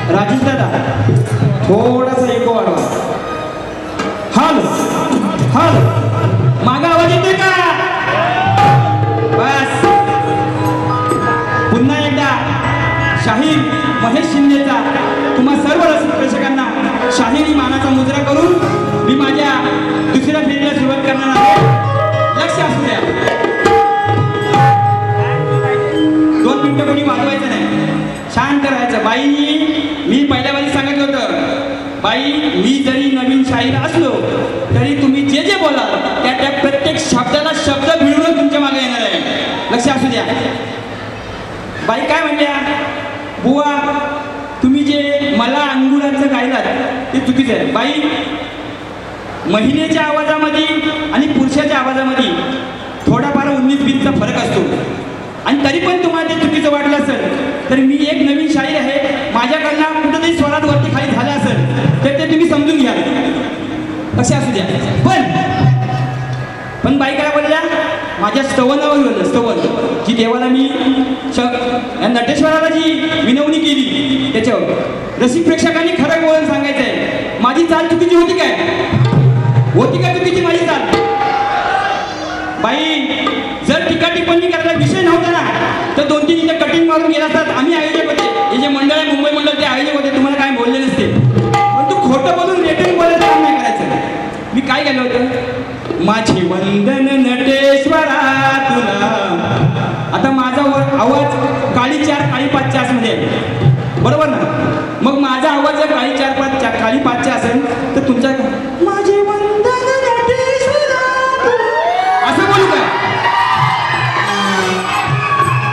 राजेश दादा थोडासा इको वाढवा. हॅलो हॅलो मागा आवाज येतोय का? बस पुन्हा एकदा शाहीर महेश शिंदेचा तुम्हा सर्व रसिक प्रेक्षकांना शाहिरी मानाचा मुजरा करून मी माझ्या दुसऱ्या फेरीला सुरुवात करणार आहे. लक्ष असू द्या. 2 मिनिटं कोणी वाजवायचं नाही, शांत राहायचं. बाई मी पहिल्या वेळी सांगितलं होतं, बाई मी जरी नवीन शाहीर असलो तरी तुम्ही जे जे बोलाल त्या प्रत्येक शब्दाला शब्द भिडून तुमच्या मागे येणार आहे. लक्ष असू द्या. बाई काय म्हणल्या, बुवा तुम्ही जे मला अंगुराचं गायलात ते चुकीचं आहे. बाई महिलेच्या आवाजामध्ये आणि पुरुषाच्या आवाजामध्ये थोडाफार 19-20चा फरक असतो आणि तरी पण तुम्हाला ते चुकीचं वाटलं असेल तर मी एक नवीन शाहीर आहे, माझ्याकडनं कुठंतरी स्वरात वरती खाली झालं असेल तर ते तुम्ही समजून घ्या. कसे असू द्या. पण बाई काय बोलल्या, माझ्या स्तवनावर बोललं. स्तवन जी देवाला मी नटेश्वराला जी विनवणी केली त्याच्यावर रसिक प्रेक्षकांनी खरं बोलून सांगायचं आहे. माझी चाल चुकीची होती काय? होती का चुकीची माझी चाल? बाई जर टीका टिप्पणी करायला विषय नव्हता ना तर 2-3 इथे कटिंग मारून गेला असतात. आम्ही आयोजक होते, हे जे मंडळ आहे मुंबई मंडळ ते आयोजक होते, तुम्हाला काय बोलले नसते. पण तू खोटं बोलून रेटिंग बोलायचं काम नाही करायचं. मी काय केलं होतं, माझे वंदन नटेश्वरा तुला. आता माझा आवाज काळी 4 काळी 5च्या मध्ये बरोबर ना? मग माझा आवाज जर काळी 4 काळी 5च्या असेल तर तुमच्या माझे वंदन नटेश्वरा असं बोलू का?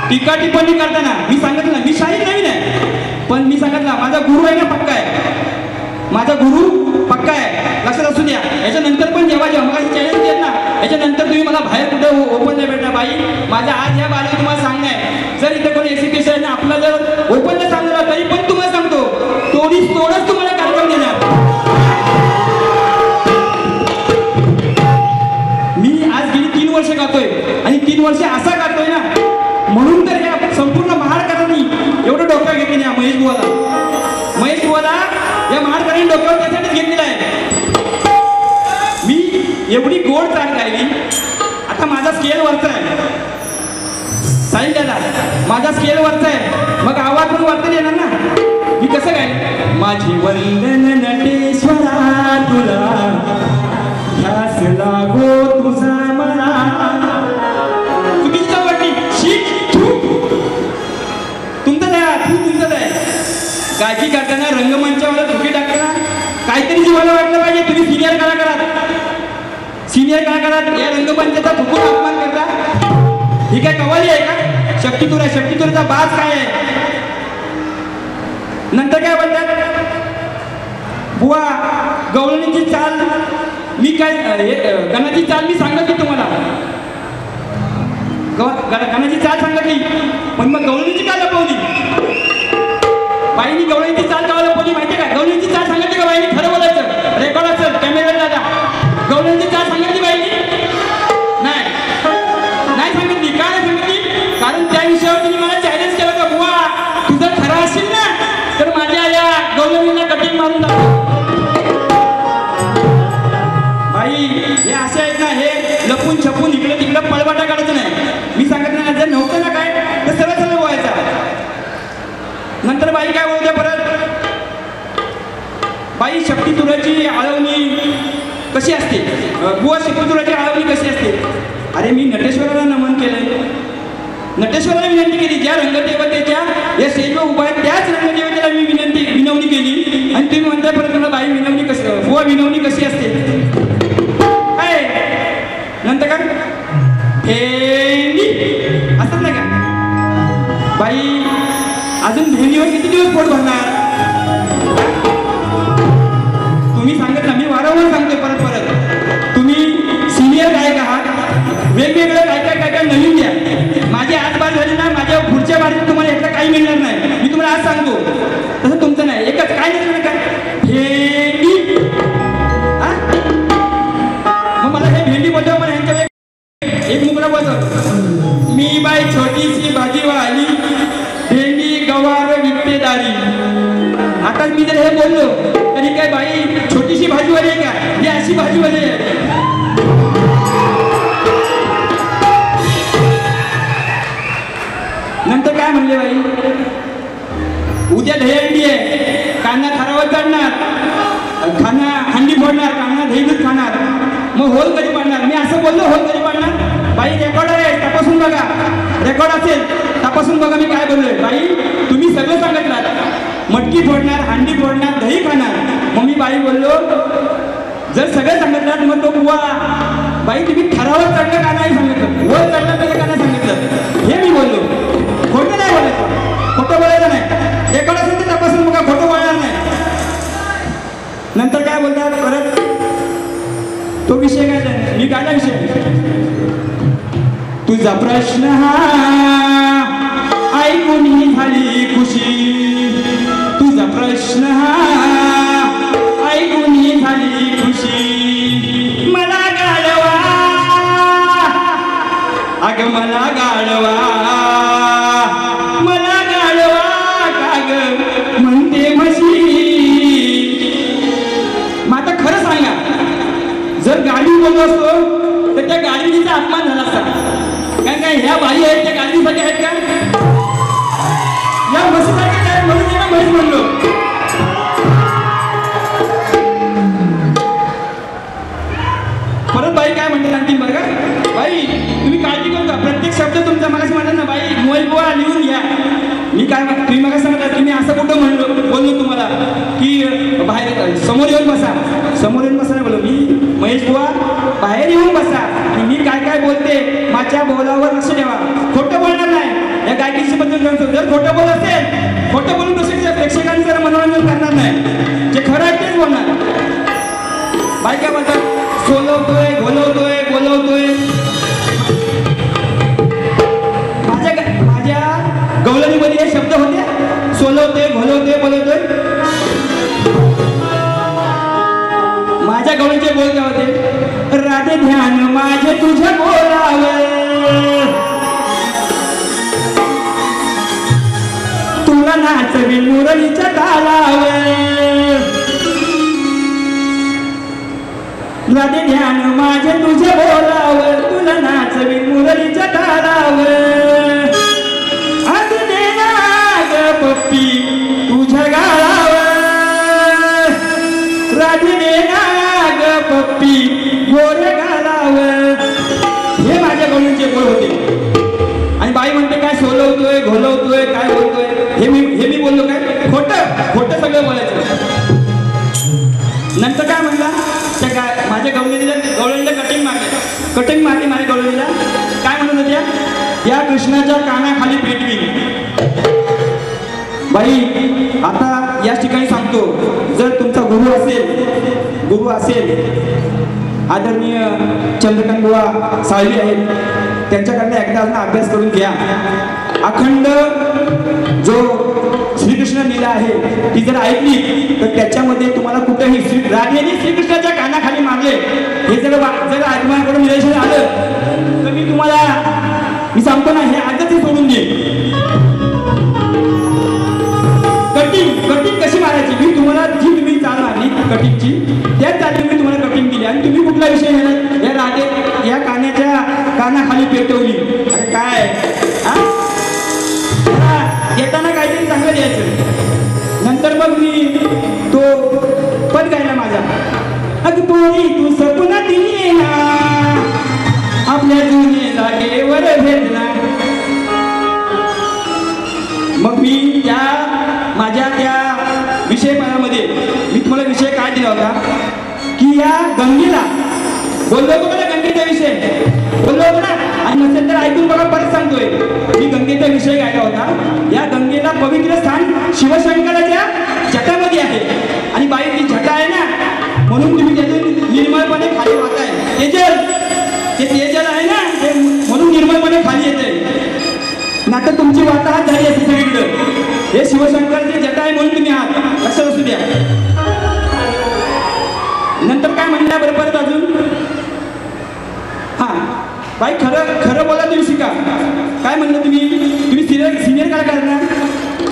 टीका टिप्पणी करताना मी सांगितलं ना, मी शाहीर नवीन आहे पण मी सांगितलं माझा गुरु आहे ना, पक्का आहे. माझा गुरु पक्का आहे, लक्षात असू द्या. याच्यानंतर पण जेव्हा मग चॅलेंज देत ना, याच्यानंतर तुम्ही मला बाहेर कुठे ओपन नाही भेटणार. बाई माझा आज या बाजूला तुम्हाला सांगणं आहे, जर इथे कोणी एक्झिक्युशन आपला जर ओपनला सांगणार तरी पण तुम्हाला सांगतो तोडच तुम्हाला कार्यक्रम देणार. मी आज गेली 3 वर्ष गातोय आणि 3 वर्ष असा गातोय ना, म्हणून तर या संपूर्ण महाराष्ट्राने एवढं डोक्यावर घेतलं नाही. महेश बुवाला या महाराष्ट्राने डोक्यावर त्यासाठीच घेतलेलं आहे. मी एवढी गोड चाल गायली. आता माझा स्केल वरचा आहे साहिल दादा, माझा स्केल वरचा आहे, मग आवाज पण वरती येणार ना. मी कसं गायले, माझे वंदन नटेश्वरा तुला ध्यास लागो तुझा मला. चुकीची वाटली शीख तुमचं आहे. गायकी करताना रंगमंचावर चुकी टाकताना काहीतरी जीवाला वाटलं पाहिजे. तुम्ही सिनियर कलाकारात या रंगमंचाचा चुकून अपमान करता. ही काय कवाली आहे का? शक्तितूर आहे. शक्तितूरचा बाज काय आहे? नंतर काय बोलतात, बुवा गवळणीची चाल मी काय गणाची चाल मी सांगत नाही तुम्हाला. गणाची चाल सांगितली पण मग गवळणीची काय लपवली? बाईनी गवळणीची चाल का लपवली माहिती का? गवळणीची चाल सांगितली का बाईनी? खरं बोलायचं, रेकॉर्ड असेल कॅमेरा दादा. गवळणीची चाल सांगितली बाईनी? नाही सांगितली. का नाही सांगितली? कारण त्या विषयावर तुम्ही मला चॅलेंज केलं का, बुवा तुझं खरं असेल ना तर माझ्या या गवळणीला कटिंग मारून टाकतो. बाई हे असे आहेत ना, हे लपून छपून इकडे तिकडे पळवाटा काढायचं नाही. मी सांगितलं ना, जर नव्हतं ना काय तर सरळ सरळ व्हायचा. नंतर बाई काय बोलते परत, बाई शक्तितुराची आळवणी कशी असते, बुवा शक्तितुराची आळवणी कशी असते? अरे मी नटेश्वराला नमन केलंय, नटेश्वराला विनंती केली. ज्या रंगदेवतेच्या या स्टेजवर उभा आहे त्याच रंगदेवतेला मी विनवणी केली आणि तुम्ही म्हणताय परत मला बाई विनवणी कशी, बुवा विनवणी कशी असते? काय नंतर काय असत नाही का? बाई अजून भेंडीवर किती दिवस पोट भरणार? तुम्ही सांगत ना, मी वारंवार सांगतोय परत परत, तुम्ही सिनियर गायक आहात, वेगवेगळं काय काय नवीन द्या. माझी आज बार झाली ना, माझ्या पुढच्या बारीत तुम्हाला यातलं काही मिळणार नाही. मी तुम्हाला आज सांगतो, तसं तुमचं नाही. एकच काय नाही काय भेंडी, मग मला हे भेंडी बोलतो, मला ह्यांच्या एक मुकरा बोलतो, मी बाई छोटीशी भाजीवाली, भेंडी गवार विकतेदारी. आता मी जर हे बोललो तरी काय बाई छोटीशी भाजीवाली आहे का, ही अशी भाजीवाली आहे. नंतर काय म्हणले बाई, उद्या दहीहंडी आहे, कांदा खरावत काढणार, खाना हंडी फोडणार, कांदा दही दूध खाणार, मग होल कधी पाडणार. मी असं बोललो, होल कधी पाडणार. बाई रेकॉर्ड आहे, तपासून बघा, रेकॉर्ड असेल तपासून बघा मी काय बोललोय. बाई तुम्ही सगळं सांगितलं, मटकी फोडणार, हंडी फोडणार, दही खाणार. मग मी बाई बोललो, जर सगळं सांगितलं मग तो बुवा, बाई तुम्ही ठरावत चढलं का नाही सांगितलं, वर चढलं तर का नाही सांगितलं, हे मी बोललो. खोटं नाही बोलायचं, खोटं बोलायचं नाही. रेकॉर्ड असेल तर तपासून बघा, खोटं बोलणार नाही. नंतर काय बोलतात परत, तो विषय काय नाही, मी काढला विषय, तुझा प्रश्न हा ऐकून ही झाली खुशी, तुझा प्रश्न हा ऐकून ही झाली खुशी. मला गाढवा, अग मला गाढवा, मला गाढवा काग म्हणते म्हशी. मग आता खरं सांगा, जर गाडी बोललो असतो तर त्या गाडीचा अपमान झाला असता. कारण काय ह्या बाई आहेत त्या गाडीसाठी आहेत का, या म्हशीसाठी काय, म्हणून त्यांना म्हैस म्हणलो. परत बाई काय म्हणते सांगतील बरं का, बाई तुम्ही काळजी करू का, प्रत्येक शब्द तुमचा मगाशी म्हणतात ना, बाई मोबाईल बुवा लिहून घ्या. मी काय तुम्ही मग सांगता की मी असं कुठं बोललो तुम्हाला की बाहेर समोर येऊन बसा, समोर येऊन बसा नाही बोललो मी, महेश बुवा बाहेर येऊन बसा आणि मी काय काय बोलते माझ्या बोलावर लक्ष ठेवा. खोटं बोलणार नाही, या गायकीची बद्दल जर खोटं बोल असेल, खोटं बोलून प्रेक्षकांनी जरा मनोरंजन करणार नाही, जे खरं आहे तेच बोलणार. बाई काय बोलतात, सोलवतोय, घोलवतोय, बोलवतोय. माझ्या गवळणीमध्ये हे शब्द होते, सोलवतोय, घोलवतोय, बोलवतोय. माझ्या गवळणीचे बोल काय होते, राधे ध्यान माझे तुझ्या बोलावर, तुला नाचवी मुरलीच्या तालावर. राधे ध्यान माझे तुझ्या बोलावर, तुला नाचवी मुरलीच्या तालावर. आधी दे ना पप्पी तुझ्या गाळावर, राधे दे ना पप्पी गोऱ्या गाळावर. हे माझ्या गवळणीचे बोल होते. आणि बाई म्हणते काय सोलवतोय, घोलवतोय, काय बोलतोय, हे मी बोललो काय, खोटं सगळं बोलायचं. नंतर काय म्हणला, माझ्या गवळणीला कटिंग मारली माझ्या गवळणीला. काय म्हणत होत्या, या कृष्णाच्या कानाखाली पेटवी. बाई आता या ठिकाणी सांगतो, जर तुमचा गुरु असेल आदरणीय चंद्रकांत बुवा साळवी आहेत, त्यांच्याकडनं एकदा अभ्यास करून घ्या. अखंड जो श्रीकृष्ण लीला आहे ती जर ऐकली तर त्याच्यामध्ये तुम्हाला कुठेही राधेने श्रीकृष्णाच्या कानाखाली मारले हे जर आत्माकडून निदर्शन आलं तर मी सांगतो ना, हे आजच हे सोडून दे. कटिंग कशी मारायची, मी तुम्हाला जी तुम्ही चाल मारली कटिंगची, त्याच चाली मी तुम्हाला कटिंग दिली. आणि तुम्ही कुठला विषय घेणार, या राधे या कानाखाली पेटवली. अरे काय येताना काहीतरी चांगलं द्यायचं. नंतर मग मी तो पद गायला माझा, अग तोही तू सपना दिली ना, आपल्या जुने जागेवर भेटला. मग मी माझ्या त्या विषयपणामध्ये मी तुम्हाला विषय काय दिला होता की या गंगेला बोललो होतो मला, गंगेचा विषय बोललो होतो ना. आणि नसेल तर ऐकून बघा, परत सांगतोय मी गंगेचा विषय गायला होता. या गंगेला पवित्र स्थान शिवशंकराच्या जटामध्ये आहे. आणि बाई ती जटा आहे ना, निर्मळपणे खाली वाहत आहे. तेजल ते तेजल आहे ना ते म्हणून निर्मळपणे खाली येते. नाटक तुमची वाताहत झाली असते सगळीकडं. हे शिवशंकरचे जटा आहे म्हणून तुम्ही आहात, लक्षात असू द्या. नंतर काय म्हणल्या बरं परत अजून. हा बाई खरं खरं बोला तुम्ही शिका. काय म्हणलं तुम्ही सिनियर काय करणार.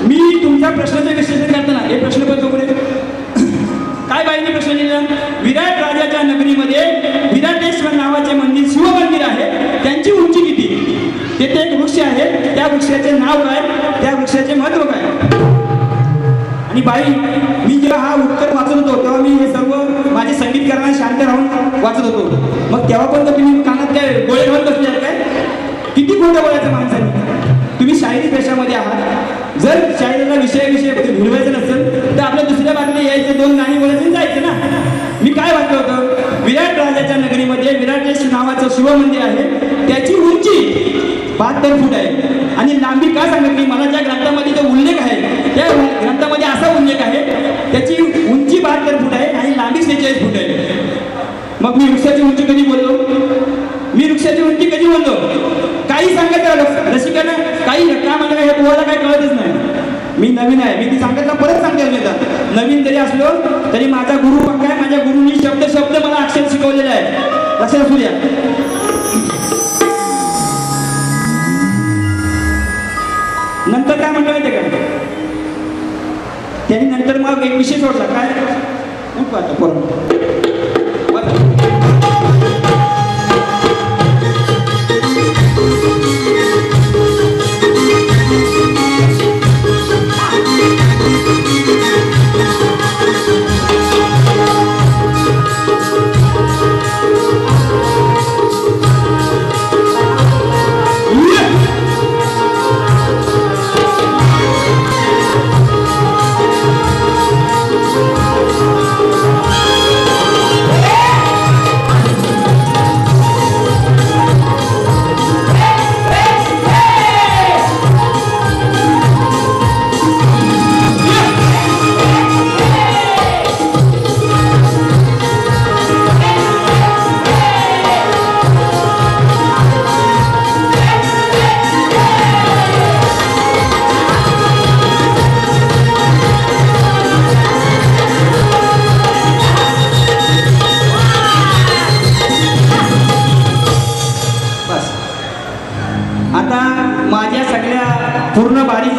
मी तुमच्या प्रश्नाचे विश्लेषण करताना हे प्रश्न पण पुढे काय बाईने प्रश्न दिला. विराट राजाच्या नगरीमध्ये विराटेश्वर नावाचे मंदिर शिव मंदिर आहे, त्यांची उंची किती. तेथे एक वृक्ष आहे, त्या वृक्षाचे नाव काय, त्या वृक्षाचे महत्व काय. आणि बाई मी जेव्हा हा उत्तर वाचत होतो तेव्हा मी हे सर्व माझे संगीतकारांना शांत राहून वाचत होतो. मग तेव्हा पण तुम्ही कानात काय गोळे घालून बसले काय. किती खोटं बोलायचं माणसाने. तुम्ही शाहिरी पेशामध्ये आहात. जर शाहिरीला विषय भिडवायचं नसेल तर आपल्या दुसऱ्या बाजूला यायचं, दोन गाणी बोलायचं जायचं ना. मी काय वाटलं होतं. विराट राजाच्या नगरीमध्ये विराटेश्वर नावाचं शिवमंदिर आहे, त्याची उंची 72 फूट आहे. आणि लांबी का सांगितली. मला ज्या ग्रंथामध्ये जो उल्लेख आहे त्या ग्रंथामध्ये असा उल्लेख आहे त्याची उंची 72 फूट आहे आणि लांबी 46 फूट आहे. मग मी वृक्षाची उंची कधी बोललो. मी वृक्षाची उंची कधी बोललो. काही सांगत रसिकांना काही का म्हणलं हे तुम्हाला काही कळतच नाही. मी नवीन आहे, मी ती सांगितलं परत सांगते. नवीन जरी असलो तरी माझा गुरु पंख आहे. माझ्या गुरुंनी शब्द मला अक्षर शिकवलेलं आहे, लक्षात असू द्या. नंतर काय म्हणलं माहिती का त्यांनी. नंतर मग एक विषय सोडला काय उठ पाहतो परत.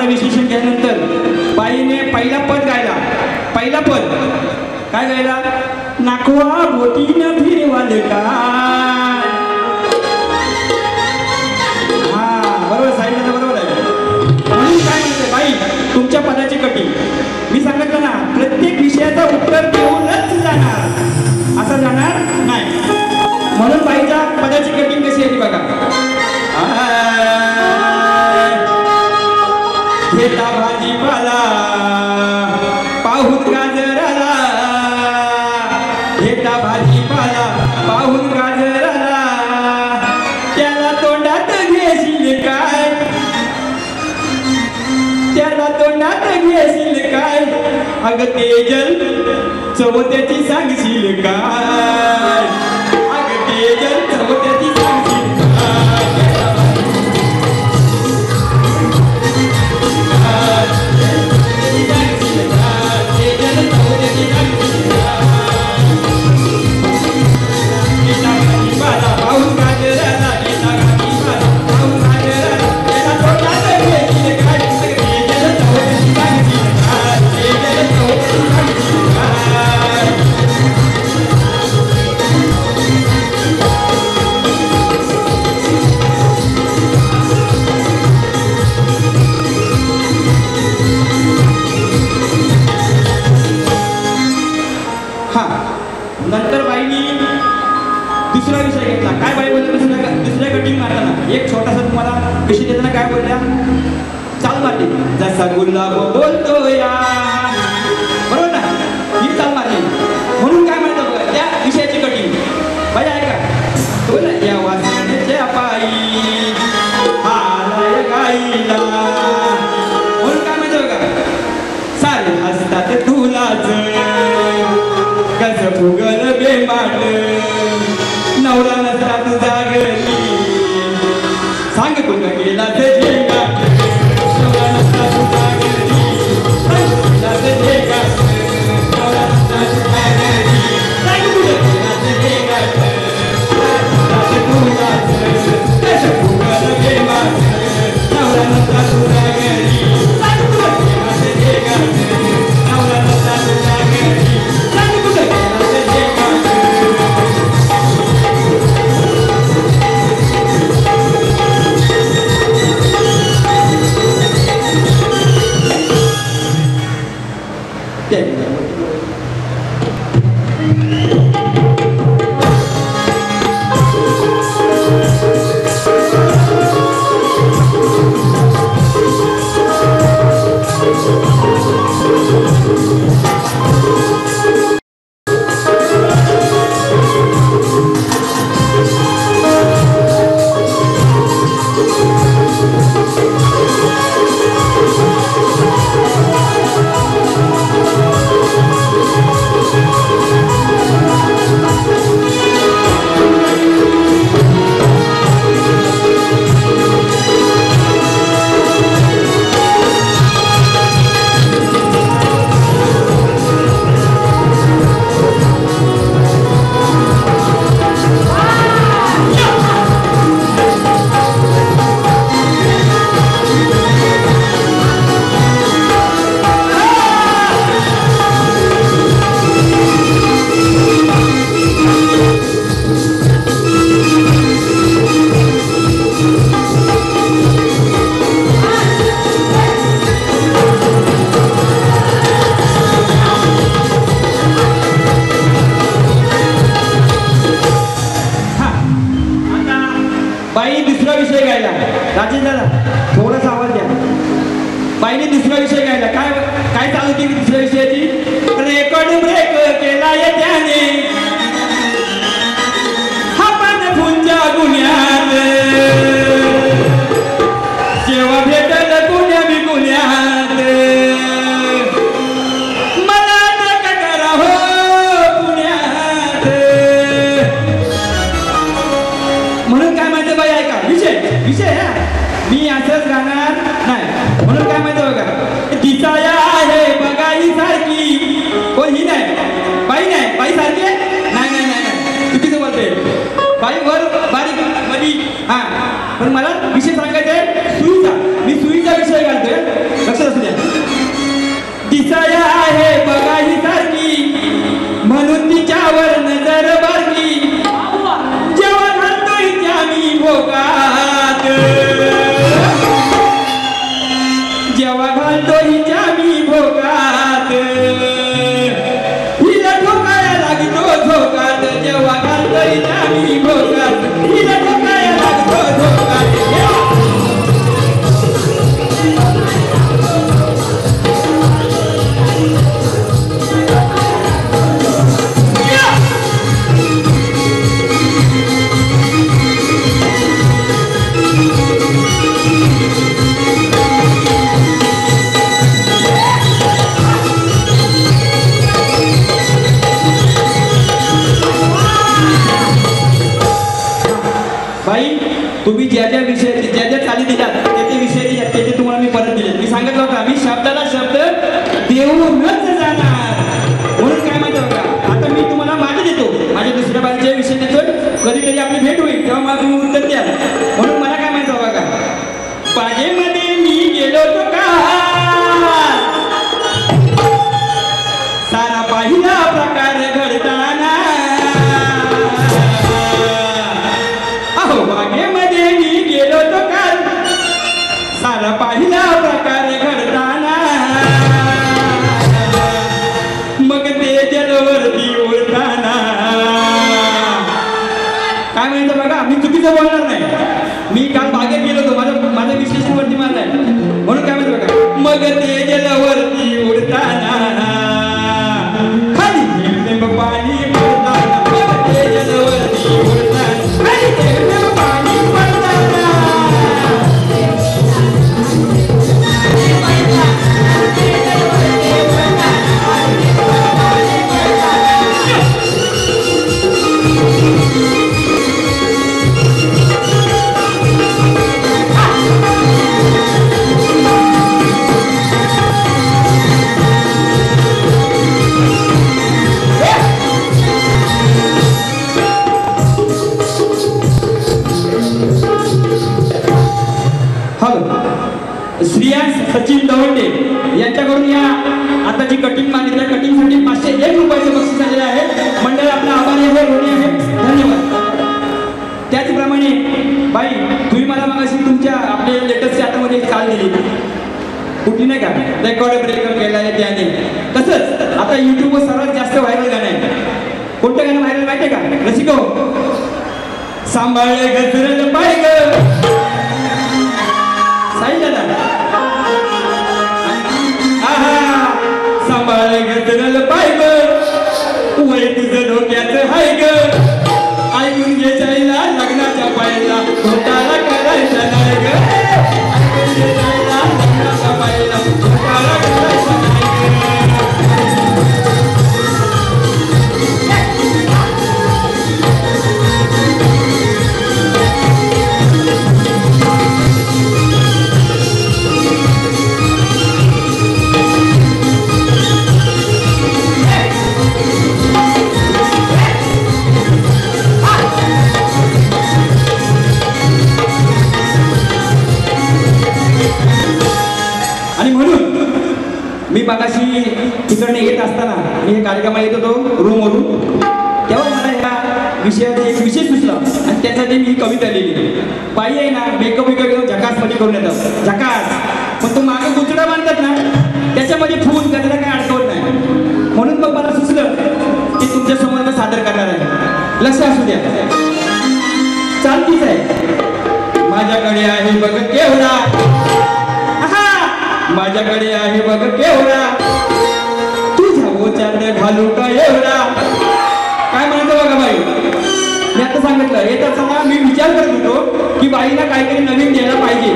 विश्लेषण केल्यानंतर बाईने पहिला पद गायला. पहिला पद काय गायला. नाखवा बोटीनं फिरवाल का. हा बरोबर साईडला बरोबर आहे. म्हणून काय म्हणते बाई तुमच्या पदाची कटी. मी सांगितलं ना प्रत्येक विषयाचा उत्तर देऊनच जाणार, असं जाणार नाही. म्हणून बाईच्या पदाची कटिंग कशी आहे बघा. घेता भाजीपाला पाहून गाजराला. घेता भाजीपाला पाहून गाजराला. त्याला तोंडात घेशील काय. त्याला तोंडात घेशील काय. अगं तेजल चवत्याची सांगशील काय. अगं तेजल चवत्याची सांगशील जसा गुलाब बोलतो या. बरोबर ना ही चाल मारली. म्हणून काय म्हणतात बघा त्या विषयाची कटिंग बाई आहे का. बोला या वासनेच्या पायी आलाय गाईला. म्हणून काय म्हणतात बघा. सारे हसतात तुलाच कस फुगल बेमाट. इथे बाई दुसरा विषय गायला. राजेश दादा थोडासा आवाज द्या. बाईने दुसरा विषय गायला. काय काय चालू होती दुसऱ्या विषयाची? रेकॉर्ड ब्रेक केला त्याने हा पण गुंजा गुन्ह्यात जेव्हा भेटल गुन्ह्या बी गुन्ह्यात मला नका करा हो पुण्यात. म्हणून काय माहिती बाई ऐका विषय हा मी असंच गाणार नाही. म्हणून काय माहिती बघा दिसाया आहे बघाई सारखी कोण ही नाही बाई सारखी नाही चुकीचं बोलते. बाई वर बारीक मधी हा पण मला विषय सांगायचा आहे सुईचा. मी सुईचा विषय घालतोय लक्षात असू द्या. दिसाया आहे बघाई सारखी म्हणून तिच्यावर नजर बारकी जेव्हा घालतोय त्या मी भोगात जेव्हा घालतोय त्या मी भोगात हिला ठोकाया लागतो झोकात जेव्हा घालतोय त्या मी भोगात हिला ठोकाया लागतो झोकात. तुम्ही ज्या ज्या चाली दिलात त्याचे विषय दिलात त्याचे तुम्हाला मी परत दिले. मी सांगितलं होतं आम्ही शब्दाला शब्द देऊनच जाणार. म्हणून काय माहिती बघा आता मी तुम्हाला माझे देतो माझ्या दुसऱ्या बाजूचे विषय देतोय. कधीतरी आपली भेट होईल तेव्हा मला तुम्ही उत्तर द्या. म्हणून मला काय माहिती बघा बागेमध्ये मी गेलो तो का सारा पहिला प्रकार घडताना बागेमध्ये मी गेलो तो काल सारा पहिला प्रकार घडताना मग ते जलवरती उडताना काय म्हणतो बघा मी चुकीचं बोलणार नाही. मी काल बागेत गेलो होतो माझं विश्लेषणावरती मारलाय. म्हणून काय म्हणतो बघा मग ते जलवरती उडताना खाली थेंब पाणी पडताना मग ते जलवरती उडताना खाली थेंब पाणी पडताना सचिन दवंडे यांच्याकडून या आता जी कटिंग मागितली त्या कटिंगसाठी 501 रुपयाचे बक्षीस आलेले आहे. मंडळ आपला आभारी आहे ऋणी आहे. धन्यवाद. त्याचप्रमाणे बाई तुम्ही मला मगाशी तुमच्या आपल्या लेटेस्ट आतामध्ये चाल दिली कुठली नाही का रेकॉर्ड ब्रेकर केला आहे त्याने कसं तसंच आता युट्यूबवर सर्वात जास्त व्हायरल गाणं आहे. कोणतं गाणं व्हायरल माहितीये का रसिको? सांभाळे गजरल पाय ग साई दादा. आहा सांभाळे गजरल पाय ग वय तुझं डोक्याचं हाय ग. ऐकून घे जायला लग्नाच्या पायला घोटाळा करायचा नाही ग. ऐकून घे जायला लग्नाच्या पायला घोटाळा करायचा नाही ग. मी मागाशी तिकडनं येत असताना मी हे कार्यक्रमाला येत होतो रूमवरून, तेव्हा मला या विषयाचा एक विषय सुचला आणि त्यासाठी मी ही कविता लिहिली. बाई आहे ना मेकअप घेऊन झकासमध्ये करून येतात झकास, पण तो मागे गुचडा बांधतात ना त्याच्यामध्ये फुल कचरा काय अडकवत नाही. म्हणून मग मला सुचलं की तुमच्या समोर सादर करणार आहे. लक्ष असू द्या, चालतीच आहे. माझ्याकडे आहे बघ केवढा, माझ्याकडे आहे बघ केवढा, तुझ्या ओच्यात घालू का एवढा. काय म्हणायचं बघा बाई, मी आता सांगितलं येत असताना मी विचार करत होतो की बाईला काहीतरी नवीन द्यायला पाहिजे.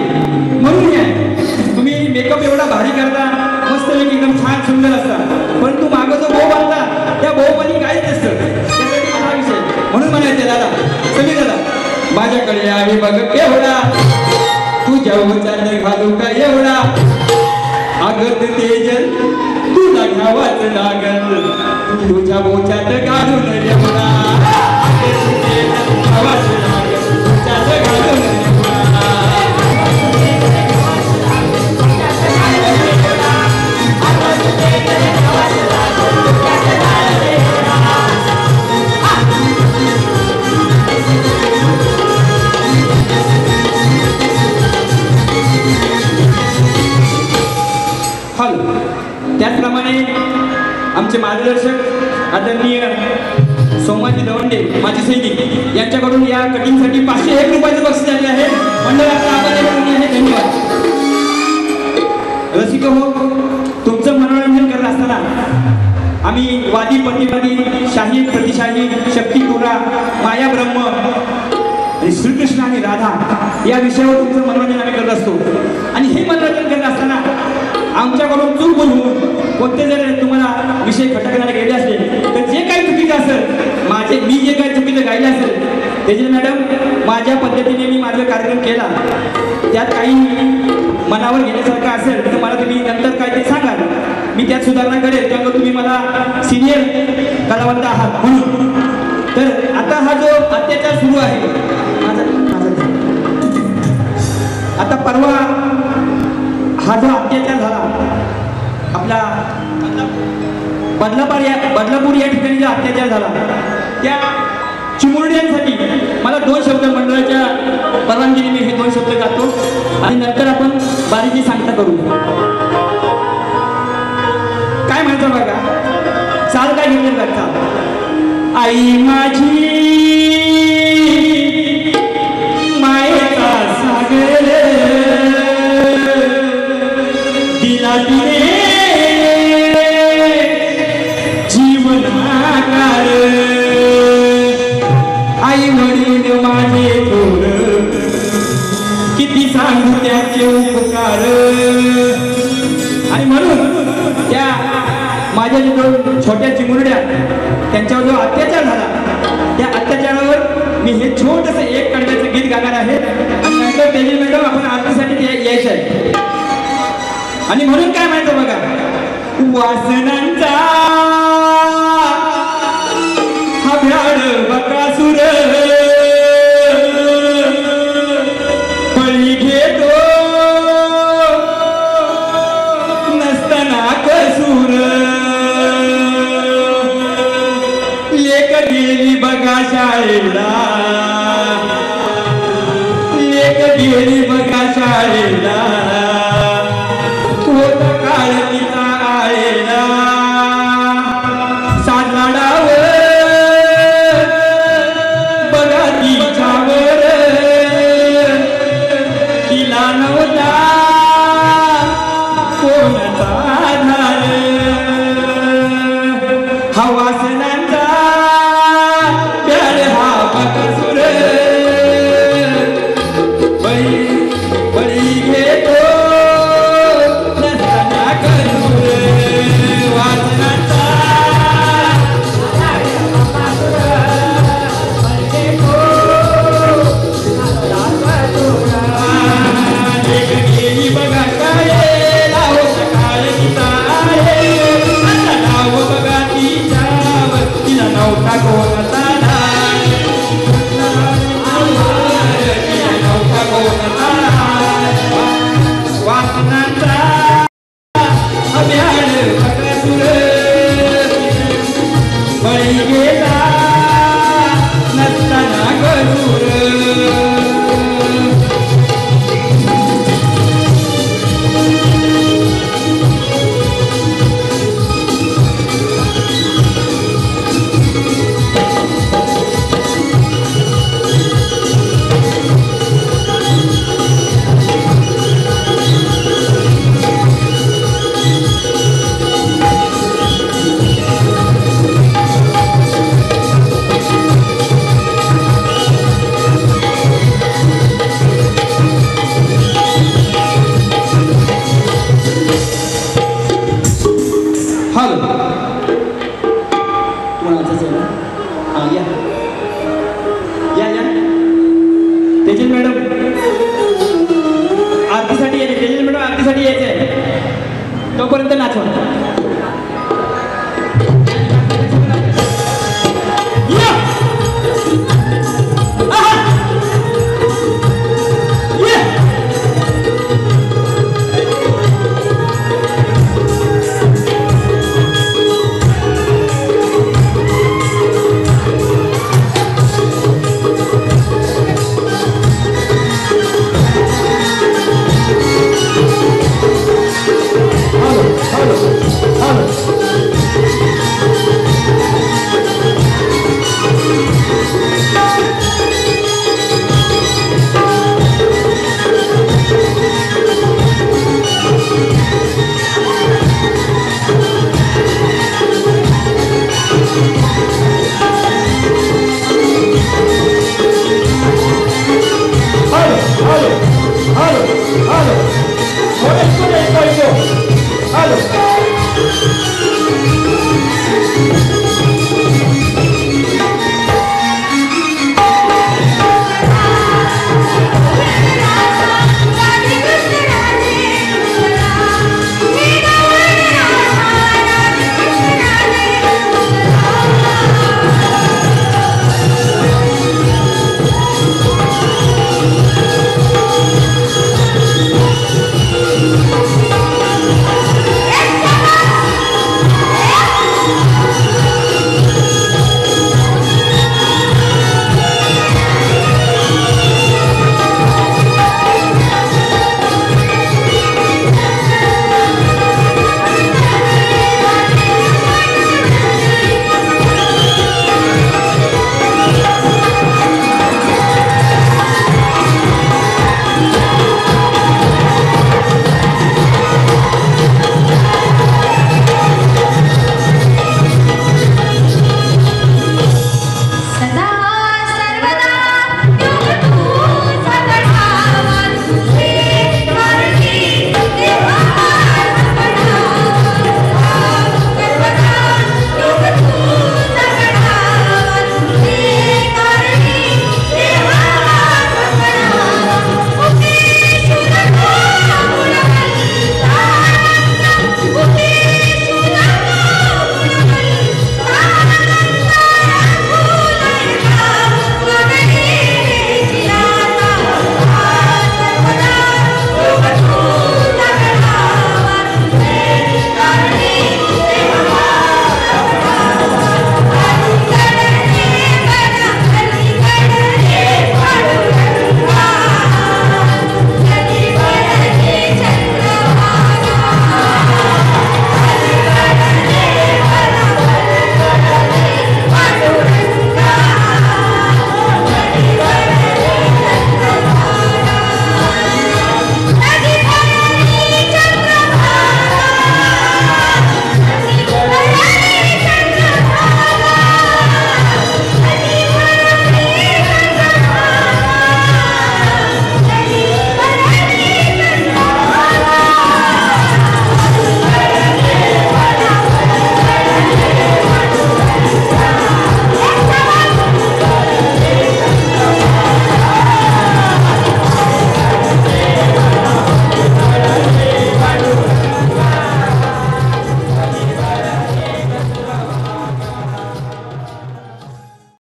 म्हणून आहे तुम्ही मेकअप एवढा भारी करता, मस्त एकदम छान सुंदर असता, परंतु मागं जो भाऊ बांधता त्या भाऊमध्ये काहीच नसतं. त्यासाठी मला विषय म्हणून म्हणायचं दादा सगळी दादा, माझ्याकडे आहे बघ केवढा, तुझ्या ओच्यात घालू का एवढा. अगत तेजल तुला घ्यावाच लागल, तुझ्या बोच्यात घालून एवढा. अगत तेजल घ्यावाच लागल, तुझ्यात घालून एवढा. अगत तेजल घ्यावाच लागल, तुझ्यात घालून एवढा. हॅलो. त्याचप्रमाणे आमचे मार्गदर्शक आदरणीय सोमाजी दवंडे माजी सैनिक यांच्याकडून या कटिंगसाठी 501 रुपयाचं बक्षीस आले आहे. मंडळाचा आभार माननीय आहे. धन्यवाद. रसिक हो, तुमचं मनोरंजन करत असताना आम्ही वादी प्रतिवादी, शाहीर प्रतिशाहीर, शक्तिपुरा, माया ब्रह्म आणि श्रीकृष्ण आणि राधा या विषयावर तुमचं मनोरंजन आम्ही करत असतो. आणि हे मनोरंजन करत असताना आमच्याकडून चूक बोलून कोणते जर तुम्हाला विषय खटकणारे गेले असले तर जे काही चुकीचं असेल, मी जे काही चुकीचं गायलं असेल तेजल मॅडम माझ्या पद्धतीने मी माझा कार्यक्रम केला, त्यात काही मनावर घेण्यासारखं असेल तर मला तुम्ही नंतर काय ते सांगाल, मी त्यात सुधारणा करेल. त्यामुळे तुम्ही मला सिनियर कलावंत आहात म्हणून. तर आता हा जो अत्याचार सुरू आहे आता परवा हा जो अत्याचार झाला आपला बदलापूर या ठिकाणी जो अत्याचार झाला त्या चिमुरड्यांसाठी मला 2 शब्द मंडळाच्या परवानगीने मी हे 2 शब्द गातो आणि नंतर आपण बारीकी सांगता करू. काय म्हणतो बघा, चाल काय घेऊन बघा. आई माझी मायेचा सागर दिला तिने जीवनाकार. आई वडील माझे थोर किती सांगू त्याचे उपकार. आणि म्हणून त्या माझ्या जे 2 छोट्या चिमुरड्या त्यांच्यावर जो अत्याचार झाला त्या अत्याचारावर मी हे छोटंसं एक कंडाचं गीत गाणार आहे आणि नंतर तेजल मॅडम आपण आरतीसाठी यायचं आहे. आणि म्हणून काय माहिती बघा, वासनांचा हा भ्याड बकासूर बळी घेतो नसताना कसूर. लेक गेली बघा शाळेला, लेक गेली बघा शाळेला, होत काळ तिचा आळेला. धार हा वासनांचा प्यार हा बकसूर बळी घेतो नसताना कसूर वासनांचा बघा काय लाव सकाळ गीता नाव बघा तिच्यावर तिला नव्हता कोणता नव्हता कोणता वासनांचा अभ्यान बकसूर बळी गेला नसताना कसूर तेजल मॅडम आरतीसाठी यायचे तेजल मॅडम आरतीसाठी यायचे आहे तोपर्यंत नाचवा